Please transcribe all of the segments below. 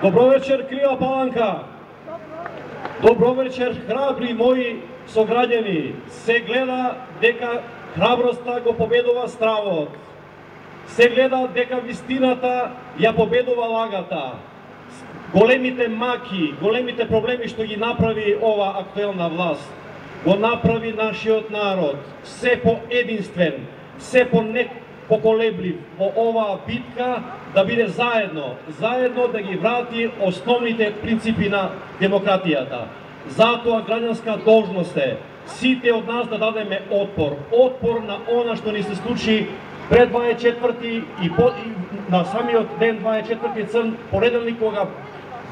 Dobro večer, Kriva Palanka. Dobro večer, hrabri moji sograđani. Se gleda дека храброста го победува стравот. Се гледа дека вистината ја победува лагата. Големите маки, големите проблеми што ги направи ова актуелна власт, го направи нашиот народ се поединствен, се поколеблив во оваа битка да биде заедно да ги врати основните принципи на демократијата. Затоа граѓанска должност е сите од нас да дадеме отпор на она што ни се случи пред 24 и на самиот ден 24 црн понеделник, кога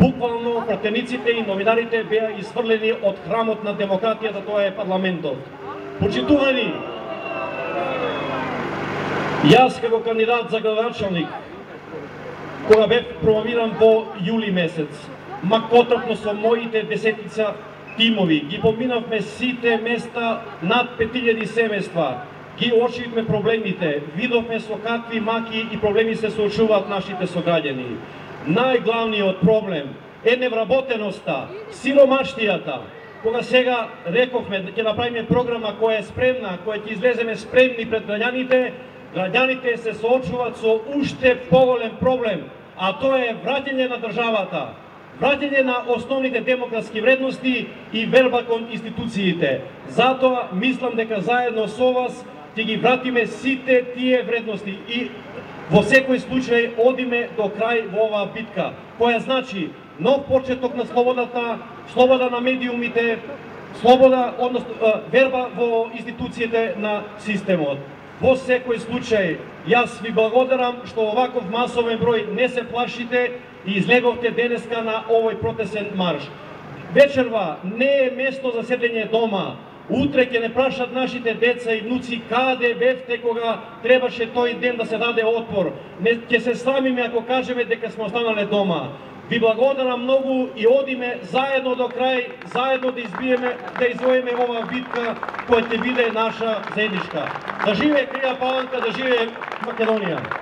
буквално пратениците и новинарите беа изфрлени од храмот на демократијата, тоа е парламентот. Почитувани, јас како кандидат за градоначалник, кога бев промовиран во јули месец, макотрпно со моите десетица тимови, ги поминавме сите места, над 5000 семејства, ги уочивме проблемите, видовме со какви маки и проблеми се соочуваат нашите сограѓани. Најглавниот проблем е невработеноста, сиромаштијата. Кога сега рековме да ќе направиме програма која е спремна, која ќе излеземе спремни пред граѓаните се соочуваат со уште поголем проблем, а тоа е враќање на државата, враќање на основните демократски вредности и верба кон институциите. Затоа мислам дека заедно со вас ќе ги вратиме сите тие вредности и во секој случај одиме до крај во оваа битка, која значи нов почеток на слободата, слобода на медиумите, слобода, односно верба во институциите на системот. Во секој случај, јас ви благодарам што оваков масовен број не се плашите и излеговте денеска на овој протесен марш. Вечерва не е место за седење дома. Утре ќе не прашат нашите деца и внуци каде бевте кога требаше тој ден да се даде отпор. Ќе се срамиме ако кажеме дека сме останале дома. Ви благодарам многу и одиме заедно до крај, заедно да извоиме оваа битка која ќе биде наша заедничка. Да живее Крива Паланка, да живее Македонија!